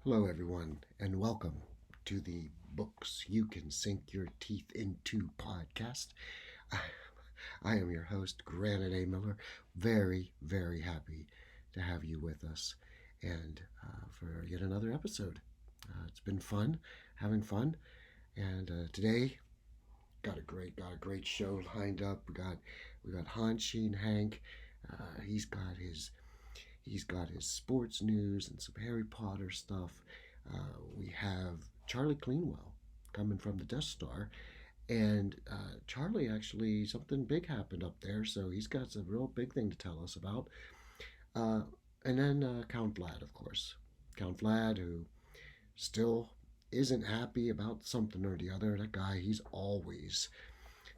Hello, everyone, and welcome to the Books You Can Sink Your Teeth Into podcast. I, I am your host, Granite A. Miller. Very, very happy to have you with us and for yet another episode. It's been fun, having fun, and today got a great show lined up. We got Harshen Hank. He's got his sports news and some Harry Potter stuff. We have Charlie Cleanwell coming from the DeathStar, and Charlie actually something big happened up there, so he's got a real big thing to tell us about. Uh, and then Count Vlad, of course, Count Vlad, who still isn't happy about something or the other. That guy, he's always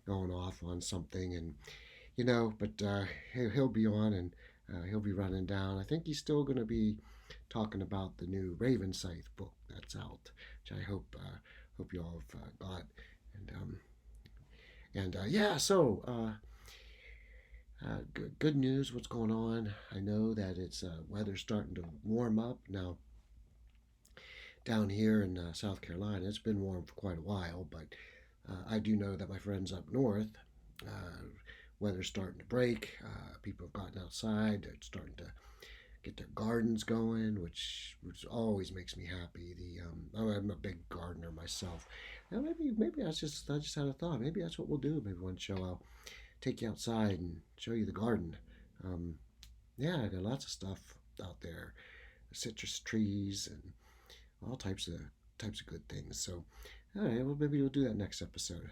going off on something, and but he'll be on and he'll be running down. I think he's still going to be talking about the new Ravenscythe book that's out, which I hope you all have got. And yeah, so good news. What's going on? I know that it's weather's starting to warm up now. Down here in South Carolina, it's been warm for quite a while, but I do know that my friends up north, weather's starting to break. People have gotten outside. They're starting to get their gardens going, which always makes me happy. I'm a big gardener myself. Now maybe I just had a thought. Maybe that's what we'll do. Maybe one show I'll take you outside and show you the garden. Um, yeah, I got lots of stuff out there, citrus trees and all types of good things. So, all right, well maybe we'll do that next episode.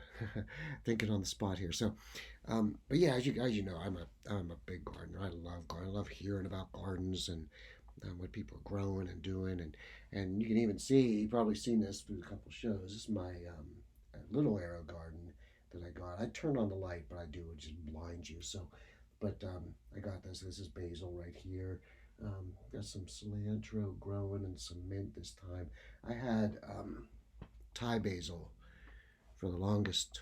Thinking on the spot here. So, but yeah, as you know, I'm a big gardener. I love gardening. I love hearing about gardens and what people are growing and doing, and you can even see you've probably seen this through a couple shows. This is my little arrow garden that I got. I turn on the light, but I do it just blinds you. So, but I got this. This is basil right here. Got some cilantro growing and some mint this time. I had Thai basil for the longest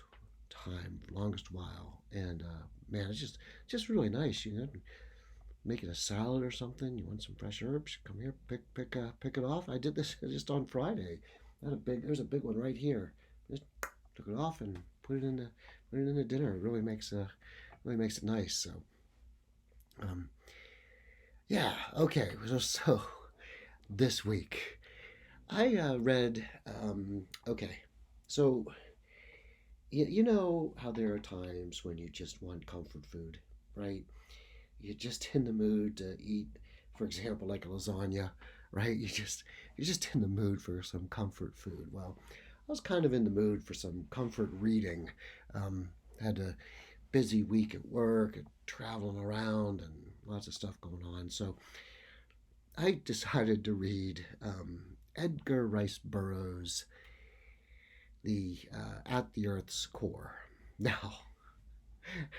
while, and man, it's just really nice. Making a salad or something. You want some fresh herbs? Come here, pick it off. I did this just on Friday. There's a big one right here. Just took it off and put it in the dinner. It really makes it nice. So, um, yeah, okay. So this week I read. Okay, so you know how there are times when you just want comfort food, right? You're just in the mood to eat, for example, like a lasagna, right? You're just in the mood for some comfort food. Well, I was kind of in the mood for some comfort reading. Had a busy week at work and traveling around and lots of stuff going on. So I decided to read Edgar Rice Burroughs' The At the Earth's Core. Now,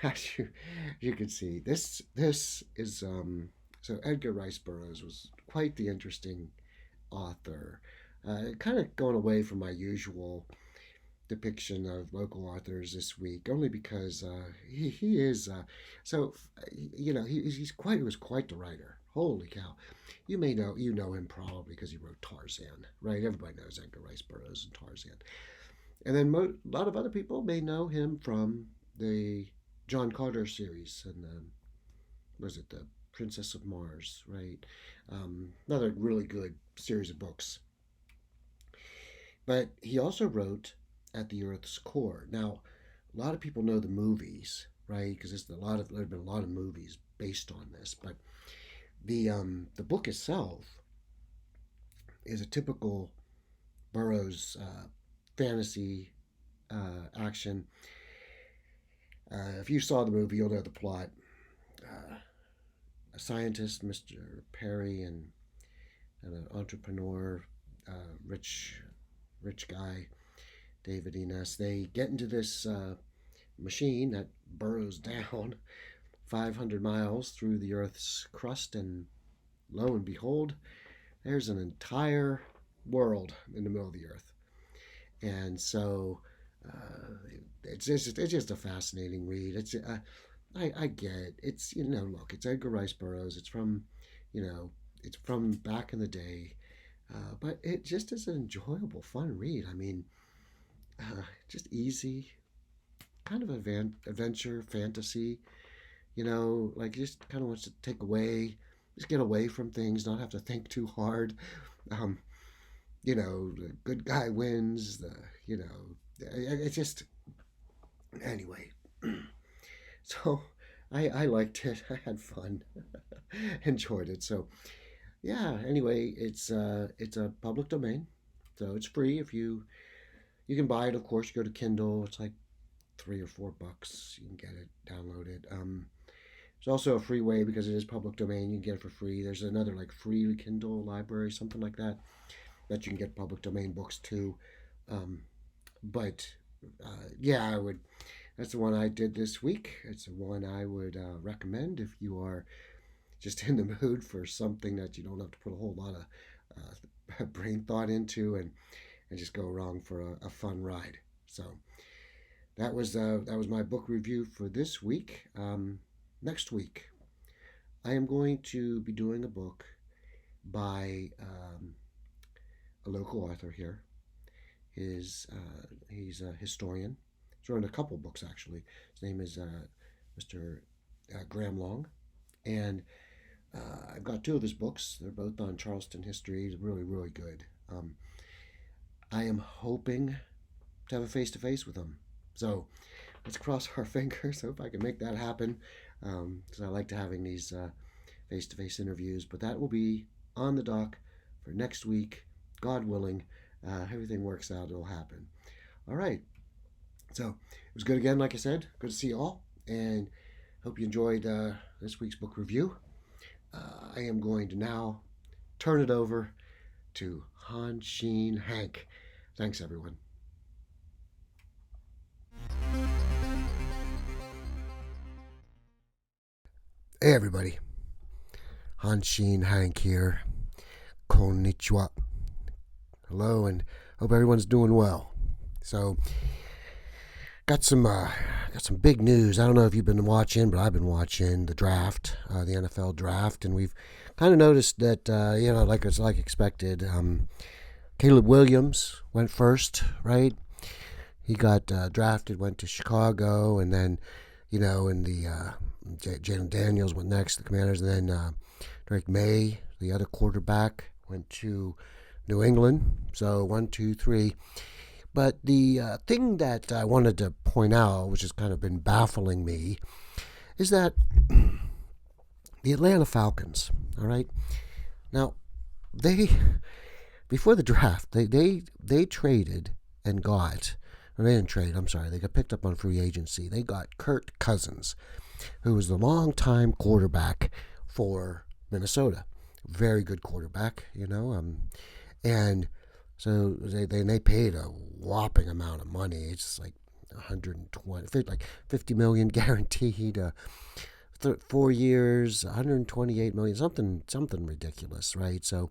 as you can see, this is so Edgar Rice Burroughs was quite the interesting author. Kind of going away from my usual depiction of local authors this week, only because he is so he was quite the writer. Holy cow! You know him probably because he wrote Tarzan, right? Everybody knows Edgar Rice Burroughs and Tarzan. And then a lot of other people may know him from the John Carter series and was it the Princess of Mars, right? Another really good series of books. But he also wrote At the Earth's Core. Now, a lot of people know the movies, right? Because there've been a lot of movies based on this. But the book itself is a typical Burroughs fantasy action. If you saw the movie, you'll know the plot. A scientist, Mr. Perry, and an entrepreneur, rich guy, David Enos. They get into this machine that burrows down 500 miles through the Earth's crust, and lo and behold, there's an entire world in the middle of the Earth. And so it's just a fascinating read. I get it. Look, it's Edgar Rice Burroughs. It's from back in the day. But it just is an enjoyable, fun read. I mean, just easy, kind of adventure, fantasy. Like just kind of wants to take away, just get away from things, not have to think too hard. Um, the good guy wins. It's just anyway. So I liked it. I had fun, enjoyed it. So yeah. Anyway, it's a public domain, so it's free. If you can buy it, of course. You go to Kindle. It's like $3 or $4. You can get it, download it. It's also a free way because it is public domain. You can get it for free. There's another like free Kindle library, something like that, that you can get public domain books too. Um, but yeah, I would. That's the one I did this week. It's the one I would recommend if you are just in the mood for something that you don't have to put a whole lot of brain thought into and just go wrong for a fun ride. So that was my book review for this week. Next week, I am going to be doing a book by a local author here. He's a historian. He's written a couple books actually. His name is Mr. Graham Long, and I've got two of his books. They're both on Charleston history. They're really, really good. I am hoping to have a face to face with him. So let's cross our fingers. Hope I can make that happen. Because I like to having these face to face interviews. But that will be on the dock for next week. God willing, everything works out, it'll happen. All right. So it was good again, like I said. Good to see you all. And hope you enjoyed this week's book review. I am going to now turn it over to Harshen Hank. Thanks, everyone. Hey, everybody. Harshen Hank here. Konnichiwa. Hello, and hope everyone's doing well. So, got some big news. I don't know if you've been watching, but I've been watching the draft, the NFL draft, and we've kind of noticed that like it's like expected. Caleb Williams went first, right? He got drafted, went to Chicago, and then in the Jalen Daniels went next, the Commanders, and then Drake May, the other quarterback, went to New England. So 1, 2, 3. But the thing that I wanted to point out, which has kind of been baffling me, is that the Atlanta Falcons, all right? Now, before the draft, they traded and got, or they didn't trade, I'm sorry, they got picked up on free agency. They got Kirk Cousins, who was the longtime quarterback for Minnesota. Very good quarterback, and so they paid a whopping amount of money. It's just like 120, like 50 million guaranteed, 4 years, 128 million, something ridiculous, right? So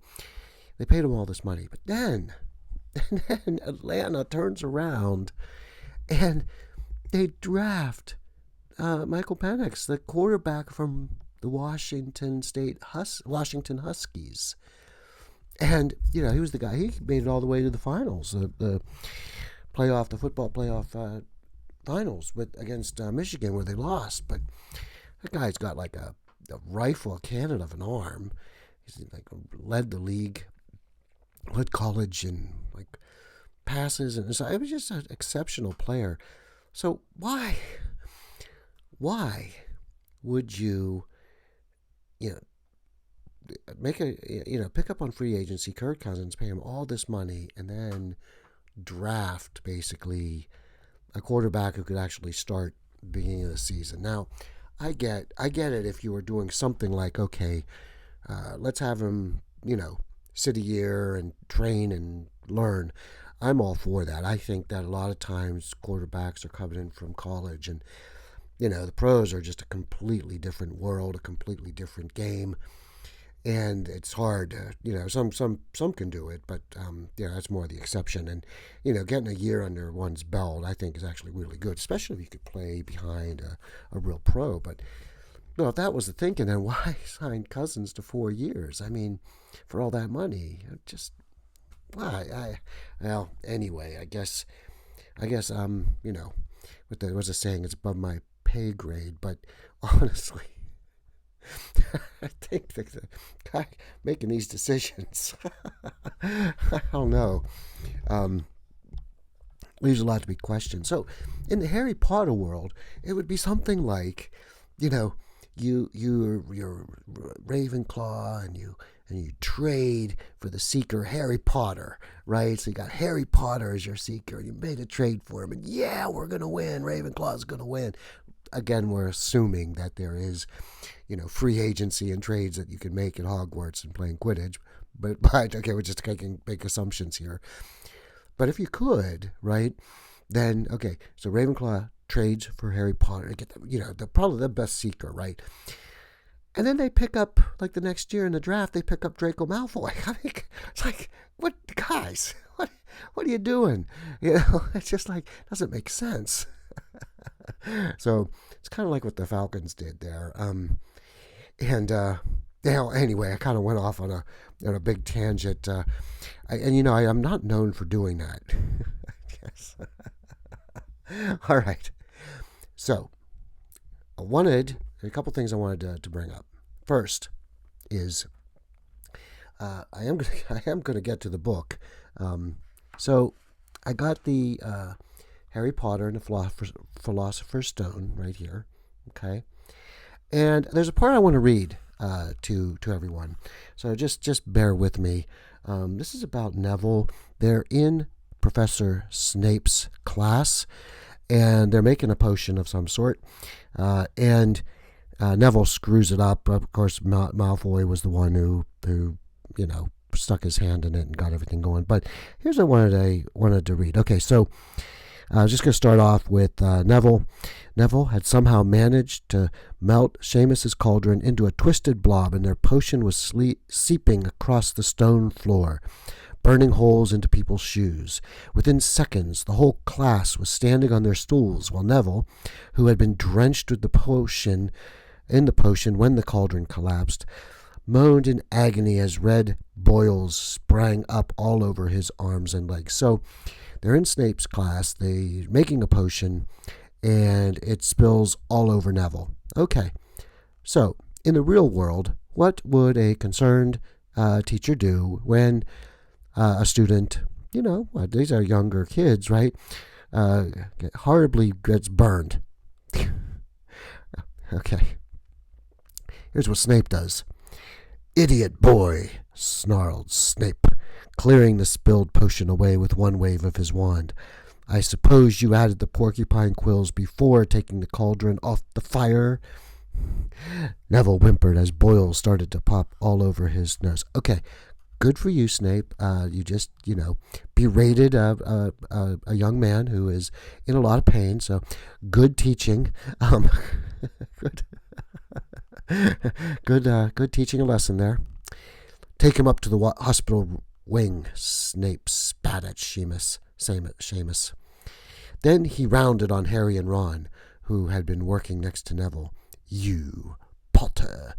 they paid him all this money, but then Atlanta turns around and they draft Michael Penix, the quarterback from the Washington Huskies. And, he was the guy, he made it all the way to the finals, the football playoff finals against Michigan, where they lost. But that guy's got like a rifle, a cannon of an arm. He's like led the league, led college in like passes. And so it was just an exceptional player. So why would you, pick up on free agency, Kirk Cousins, pay him all this money, and then draft basically a quarterback who could actually start the beginning of the season? Now, I get it if you were doing something like, okay, let's have him, sit a year and train and learn. I'm all for that. I think that a lot of times quarterbacks are coming in from college, and the pros are just a completely different world, a completely different game. And it's hard, some can do it, but that's more the exception. And getting a year under one's belt, I think, is actually really good, especially if you could play behind a real pro. But if that was the thinking, then why sign Cousins to 4 years? I mean, for all that money, Well, anyway, I guess what there was a saying, it's above my pay grade, but honestly, I think the guy making these decisions, I don't know, um, leaves a lot to be questioned. So, in the Harry Potter world, it would be something like, you know, you're Ravenclaw, and you trade for the Seeker Harry Potter, right? So you got Harry Potter as your Seeker, and you made a trade for him, and yeah, we're gonna win. Ravenclaw's gonna win. Again, we're assuming that there is, free agency and trades that you can make at Hogwarts and playing Quidditch. But okay, we're just making big assumptions here. But if you could, right, then okay, so Ravenclaw trades for Harry Potter to get probably the best Seeker, right? And then they pick up, like the next year in the draft, they pick up Draco Malfoy. I mean, it's like, what, guys? What are you doing? It's just like doesn't make sense. So it's kind of like what the Falcons did there. And anyway, I kind of went off on a big tangent. I'm not known for doing that. Yes. All right. So a couple things I wanted to bring up. First is I am going to get to the book. So I got the Harry Potter and the Philosopher's Stone right here. Okay, and there's a part I want to read to everyone. So just bear with me. This is about Neville. They're in Professor Snape's class, and they're making a potion of some sort. And Neville screws it up. Of course, Malfoy was the one who stuck his hand in it and got everything going. But here's what I wanted to read. Okay, so I was just going to start off with Neville. Neville had somehow managed to melt Seamus's cauldron into a twisted blob, and their potion was seeping across the stone floor, burning holes into people's shoes. Within seconds, the whole class was standing on their stools, while Neville, who had been drenched with the potion when the cauldron collapsed, moaned in agony as red boils sprang up all over his arms and legs. So they're in Snape's class, they're making a potion, and it spills all over Neville. Okay, so in the real world, what would a concerned teacher do when a student, these are younger kids, right, horribly gets burned? Okay, here's what Snape does. "Idiot boy," snarled Snape, clearing the spilled potion away with one wave of his wand. "I suppose you added the porcupine quills before taking the cauldron off the fire?" Neville whimpered as boils started to pop all over his nose. Okay, good for you, Snape. You just, berated a young man who is in a lot of pain. So good teaching. Good teaching a lesson there. "Take him up to the hospital wing," Snape spat at Seamus. Then he rounded on Harry and Ron, who had been working next to Neville. "You, Potter,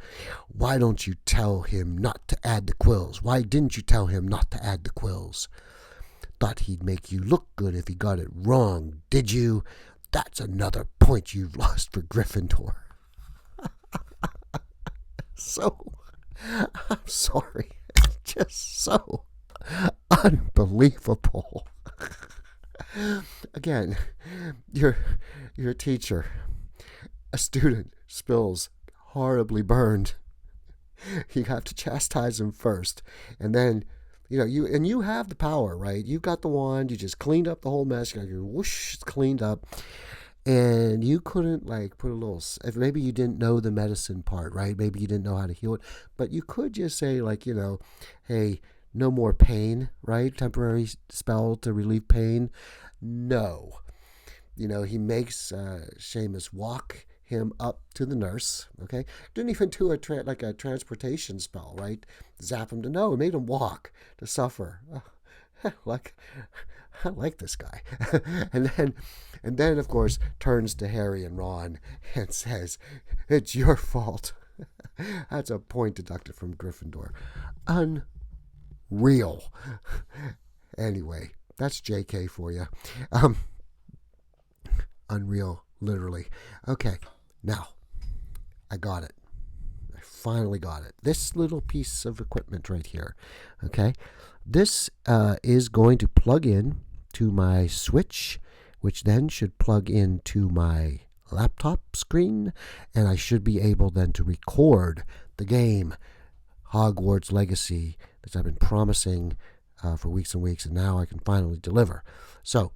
why don't you tell him not to add the quills? Why didn't you tell him not to add the quills? Thought he'd make you look good if he got it wrong, did you? That's another point you've lost for Gryffindor." So, I'm sorry, just so unbelievable. Again, you're a teacher. A student spills horribly burned. You have to chastise him first, and then you have the power, right? You've got the wand. You just cleaned up the whole mess. You whoosh, it's cleaned up. And you couldn't put a little, if maybe you didn't know the medicine part, right? Maybe you didn't know how to heal it, but you could just say hey, no more pain, right? Temporary spell to relieve pain. No. He makes Seamus walk him up to the nurse, okay? Didn't even do a transportation spell, right? Zap him no, it made him walk to suffer. I like this guy. and then of course turns to Harry and Ron and says, "It's your fault." That's a point deducted from Gryffindor. Unreal. Anyway, that's JK for you. Um, Unreal, literally. Okay, now I got it. I finally got it. This little piece of equipment right here. Okay, this is going to plug in to my Switch, which then should plug into my laptop screen, and I should be able then to record the game Hogwarts Legacy that I've been promising for weeks and weeks, and now I can finally deliver. So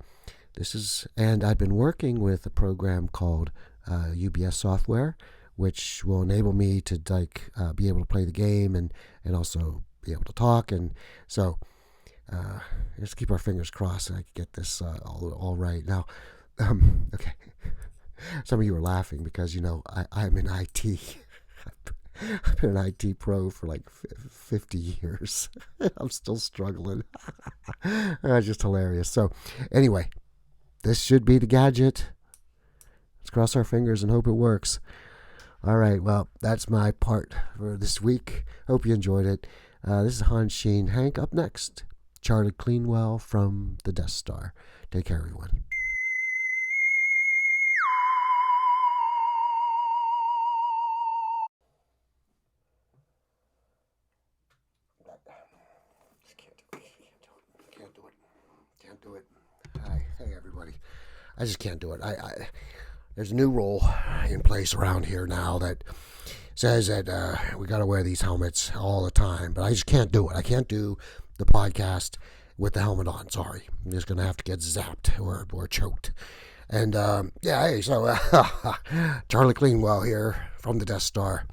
and I've been working with a program called UBS software, which will enable me to be able to play the game and also be able to talk. And so let's keep our fingers crossed that I can get this all right. Now, okay, some of you are laughing because, I'm in IT. I've been an IT pro for like 50 years. I'm still struggling. It's just hilarious. So anyway, this should be the gadget. Let's cross our fingers and hope it works. All right, well, that's my part for this week. Hope you enjoyed it. This is Harshen Hank. Up next, Charlie Cleanwell from the DeathStar. Take care, everyone. Can't do it. Hey, everybody. I just can't do it. There's a new rule in place around here now that says that we got to wear these helmets all the time, but I just can't do it. I can't do the podcast with the helmet on. Sorry. I'm just going to have to get zapped or choked. And, hey, so Charlie Cleanwell here from the DeathStar.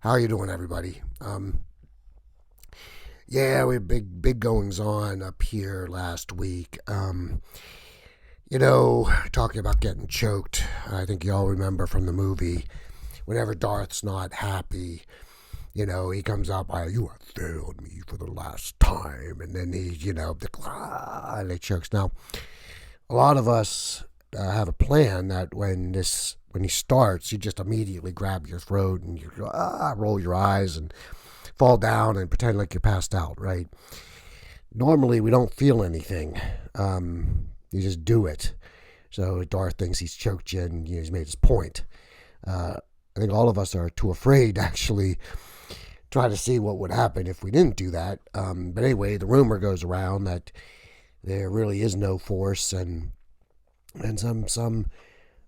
How are you doing, everybody? Yeah, we had big goings on up here last week. Talking about getting choked. I think you all remember from the movie, whenever Darth's not happy, he comes up, you have failed me for the last time. And then and he chokes. Now, a lot of us have a plan that when he starts, you just immediately grab your throat and you roll your eyes and fall down and pretend like you're passed out, right? Normally, we don't feel anything. You just do it. So Darth thinks he's choked you and he's made his point. I think all of us are too afraid to actually try to see what would happen if we didn't do that. But anyway, the rumor goes around that there really is no force, and some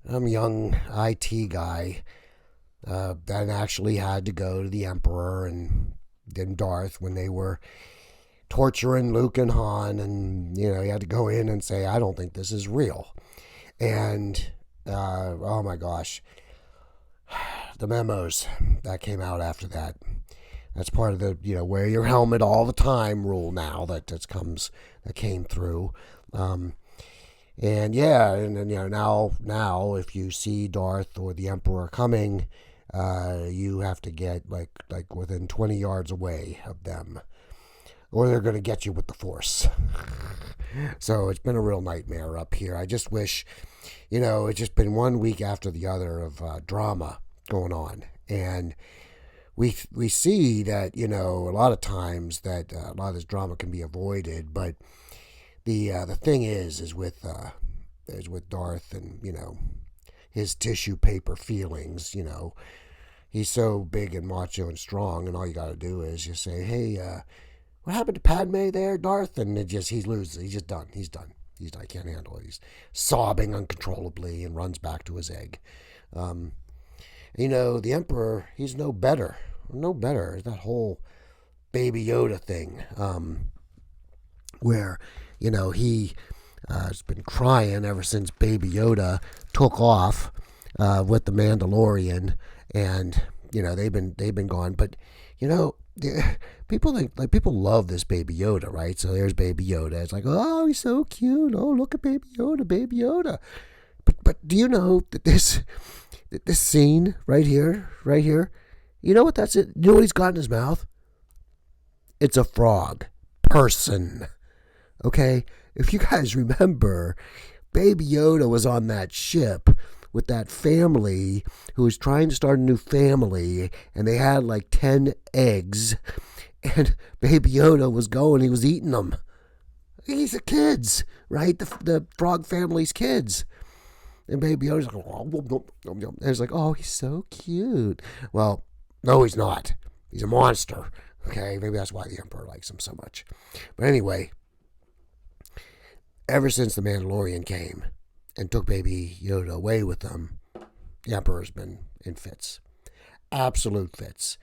young IT guy that actually had to go to the Emperor and then Darth when they were torturing Luke and Han, and he had to go in and say, I don't think this is real. And oh my gosh, the memos that came out after that, that's part of the wear your helmet all the time rule now that came through. And now if you see Darth or the Emperor coming, you have to get like within 20 yards away of them, or they're going to get you with the Force. So it's been a real nightmare up here. I just wish, it's just been one week after the other of drama going on. And we see that, a lot of times that a lot of this drama can be avoided. But the thing is with Darth and, his tissue paper feelings, he's so big and macho and strong, and all you got to do is just say, hey, what happened to Padme there, Darth? And he loses. He's just done. He's done. I can't handle it. He's sobbing uncontrollably and runs back to his egg. The Emperor, he's no better. No better. That whole Baby Yoda thing, where, he has been crying ever since Baby Yoda took off with the Mandalorian, and they've been gone. But people love this Baby Yoda, right? So there's Baby Yoda. It's like, oh, he's so cute. Oh, look at Baby Yoda. But do you know that this scene right here, you know what that's it? You know what he's got in his mouth? It's a frog person. Okay, if you guys remember, Baby Yoda was on that ship with that family who was trying to start a new family, and they had like 10 eggs, and Baby Yoda was going, he was eating them. He's the kids, right? The frog family's kids. And Baby Yoda's like, and it's like, oh, he's so cute. Well, no, he's not. He's a monster. Okay, maybe that's why the Emperor likes him so much. But anyway, ever since the Mandalorian came and took Baby Yoda away with them, the Emperor's been in fits. Absolute fits.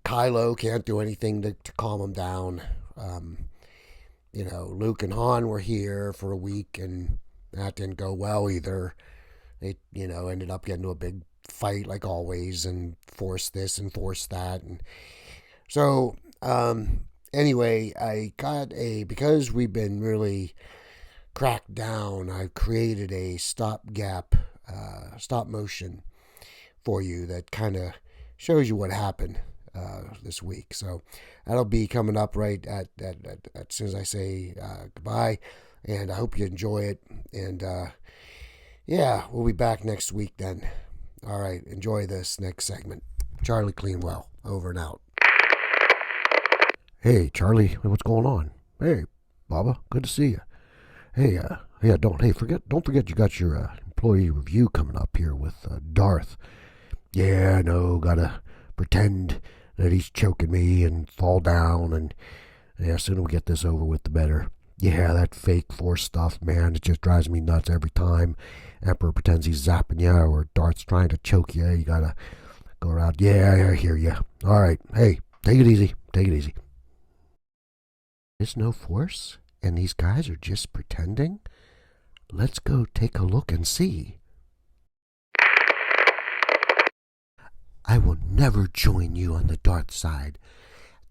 Kylo can't do anything to calm him down. Luke and Han were here for a week, and that didn't go well either. They, ended up getting into a big fight like always, and forced this and forced that. And so, anyway, because we've been really cracked down, I've created a stop motion for you that kind of shows you what happened this week. So that'll be coming up right at as soon as I say goodbye, and I hope you enjoy it. And we'll be back next week then. All right, enjoy this next segment. Charlie Cleanwell, over and out. Hey, Charlie, what's going on? Hey, Baba, good to see you. Hey, don't forget you got your employee review coming up here with Darth. Yeah, no, gotta pretend that he's choking me and fall down, and the sooner we get this over with, the better. Yeah, that fake Force stuff, man, it just drives me nuts every time. Emperor pretends he's zapping you, or Darth's trying to choke you. You gotta go around. Yeah, I hear you. All right, hey, take it easy. There's no Force, and these guys are just pretending? Let's go take a look and see. I will never join you on the dark side.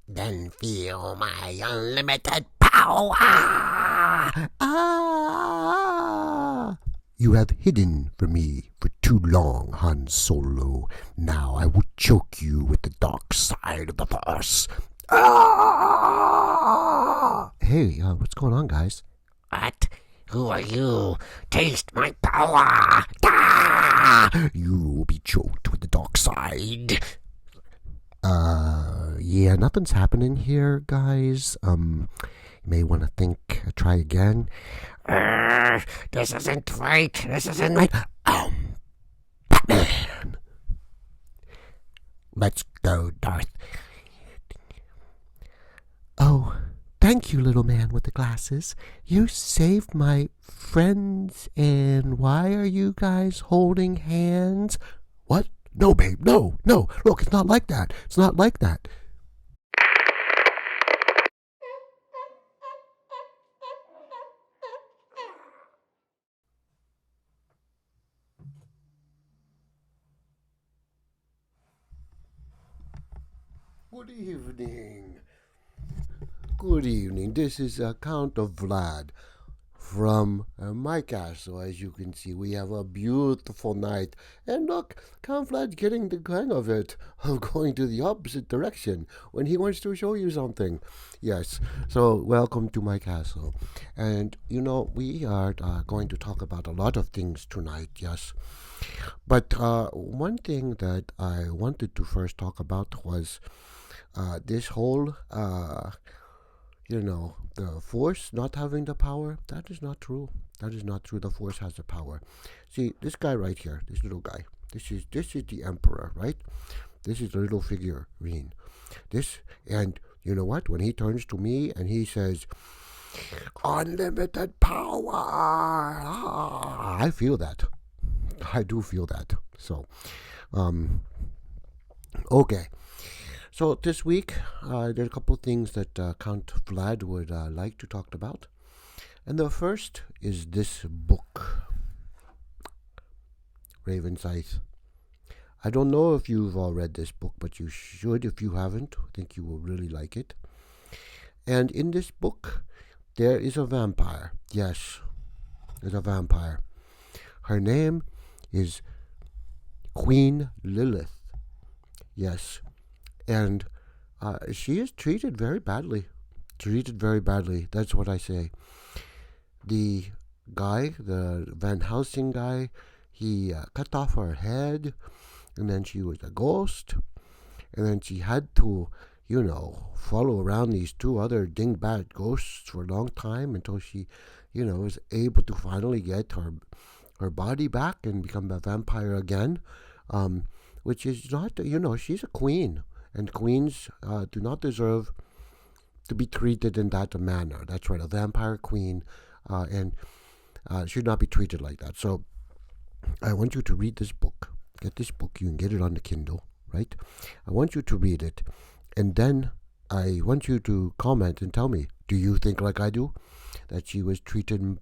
Then feel my unlimited power! You have hidden from me for too long, Han Solo. Now I will choke you with the dark side of the Force. Hey, what's going on, guys? What? Who are you? Taste my power! You will be choked with the dark side. Yeah, nothing's happening here, guys. You may want to try again. This isn't right. Batman. Let's go, Darth. Oh, thank you, little man with the glasses. You saved my friends, and why are you guys holding hands? What? No, babe, no. Look, it's not like that. Good evening. This is Count of Vlad from my castle. As you can see, we have a beautiful night. And look, Count Vlad's getting the hang of it, of going to the opposite direction when he wants to show you something. Yes, so welcome to my castle. And, we are going to talk about a lot of things tonight, yes. But one thing that I wanted to first talk about was this whole... the Force not having the power. That is not true. The Force has the power. See, this guy right here, this little guy, this is the Emperor, right? This is the little figurine. And you know what? When he turns to me and he says, unlimited power, I feel that. I do feel that. So, okay. So this week, there are a couple of things that Count Vlad would like to talk about. And the first is this book, Ravenscythe. I don't know if you've all read this book, but you should if you haven't. I think you will really like it. And in this book, there is a vampire. Yes, there's a vampire. Her name is Queen Lilith. Yes. And she is treated very badly. That's what I say. The guy, the Van Helsing guy, he cut off her head, and then she was a ghost, and then she had to, follow around these two other dingbat ghosts for a long time until she, is able to finally get her body back and become a vampire again, which is not, she's a queen, and queens do not deserve to be treated in that manner. That's right, a vampire queen, and should not be treated like that. So I want you to read this book. Get this book. You can get it on the Kindle, right? I want you to read it, and then I want you to comment and tell me, do you think like I do, that she was treated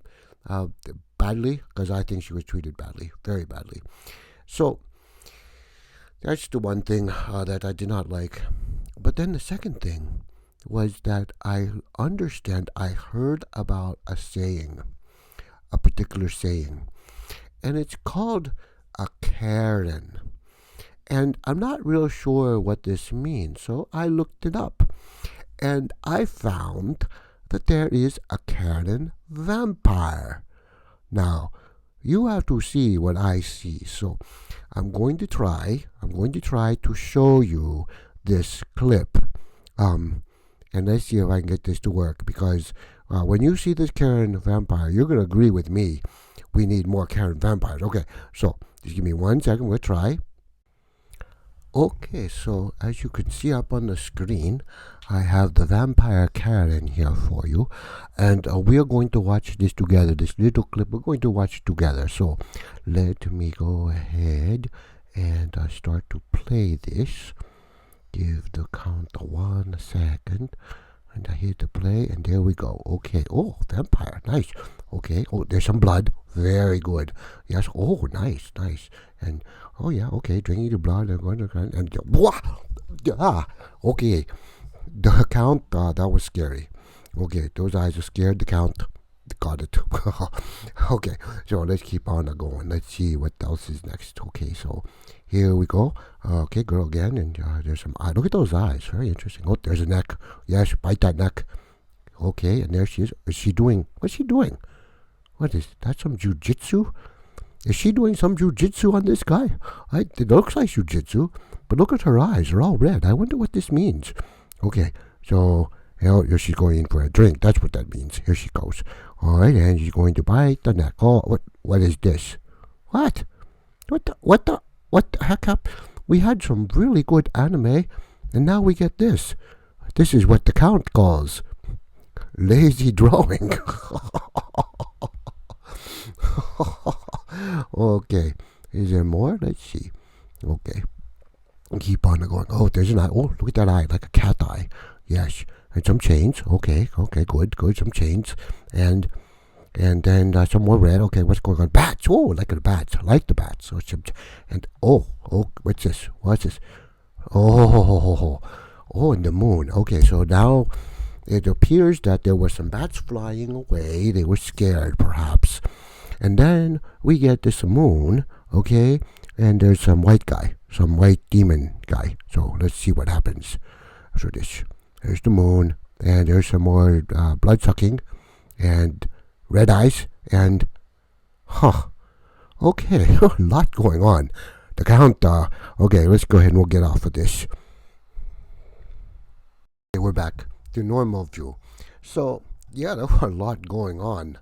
badly? Because I think she was treated badly, very badly. So that's the one thing that I did not like. But then the second thing was that I heard about a saying, a particular saying, and it's called a Karen. And I'm not real sure what this means, so I looked it up. And I found that there is a Karen vampire. Now, you have to see what I see. So I'm going to try to show you this clip. And let's see if I can get this to work, because when you see this Karen vampire, you're going to agree with me. We need more Karen vampires. Okay, so just give me 1 second. We'll try. Okay, so as you can see up on the screen, I have the vampire Karen here for you. And we are going to watch this together. This little clip, we're going to watch it together. So let me go ahead and start to play this. Give the count 1 second. And I hit the play, and there we go. Okay. Oh, vampire. Nice. Okay. Oh, there's some blood. Very good. Yes. Oh, nice. And, oh, yeah. Okay. Drinking the blood. And okay. The count, that was scary. Okay. Those eyes are scared. The count. Got it. Okay. So let's keep on going. Let's see what else is next. Okay. So here we go. Okay, girl again. And there's some eyes. Look at those eyes. Very interesting. Oh, there's a neck. Yes, bite that neck. Okay, and there she is. What's she doing? What is that? Some jujitsu? Is she doing some jujitsu on this guy? It looks like jujitsu, but look at her eyes. They're all red. I wonder what this means. Okay, so here she's going in for a drink. That's what that means. Here she goes. All right, and she's going to bite the neck. Oh, what is this? What the heck up? We had some really good anime, and now we get this. This is what the count calls lazy drawing. Okay, is there more? Let's see. Okay, keep on going. Oh, there's an eye. Oh, look at that eye, like a cat eye. Yes, and some chains. Okay, good. Some chains, and then some more red. Okay, what's going on? Bats. Oh, like the bats. I like the bats. So and what's this? Oh, and the moon. Okay, so now it appears that there were some bats flying away. They were scared, perhaps. And then we get this moon. Okay, and there's some white demon guy. So let's see what happens after this. There's the moon, and there's some more blood sucking, and red eyes, and okay, a lot going on. The count, okay, let's go ahead and we'll get off of this. Okay, we're back to normal view. So, yeah, there was a lot going on.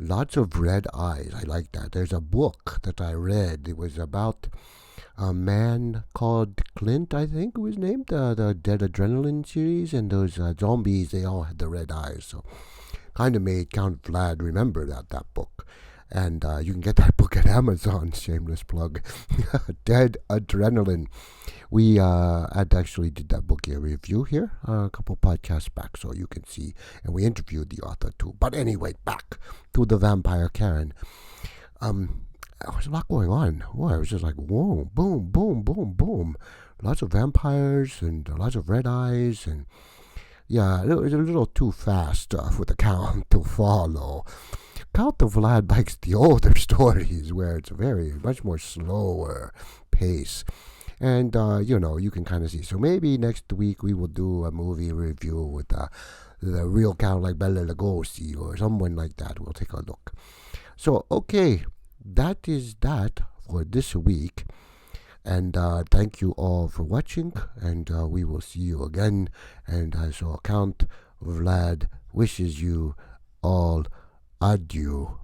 Lots of red eyes. I like that. There's a book that I read. It was about a man called Clint, I think it was named, the Dead Adrenaline series, and those zombies, they all had the red eyes. So kind of made Count Vlad remember that book. And you can get that book at Amazon, shameless plug. Dead Adrenaline. We had actually did that book a review here a couple podcasts back, so you can see. And we interviewed the author too. But anyway, back to the vampire Karen. There was a lot going on. Boy, it was just like, whoa, boom, boom, boom, boom. Lots of vampires and lots of red eyes. And yeah, it was a little too fast for the Count to follow. Count of Vlad likes the older stories where it's very much more slower pace. And, you can kind of see. So maybe next week we will do a movie review with the real Count, like Bela Lugosi or someone like that. We'll take a look. So, okay, that is that for this week. And thank you all for watching, and we will see you again. And so Count Vlad wishes you all adieu.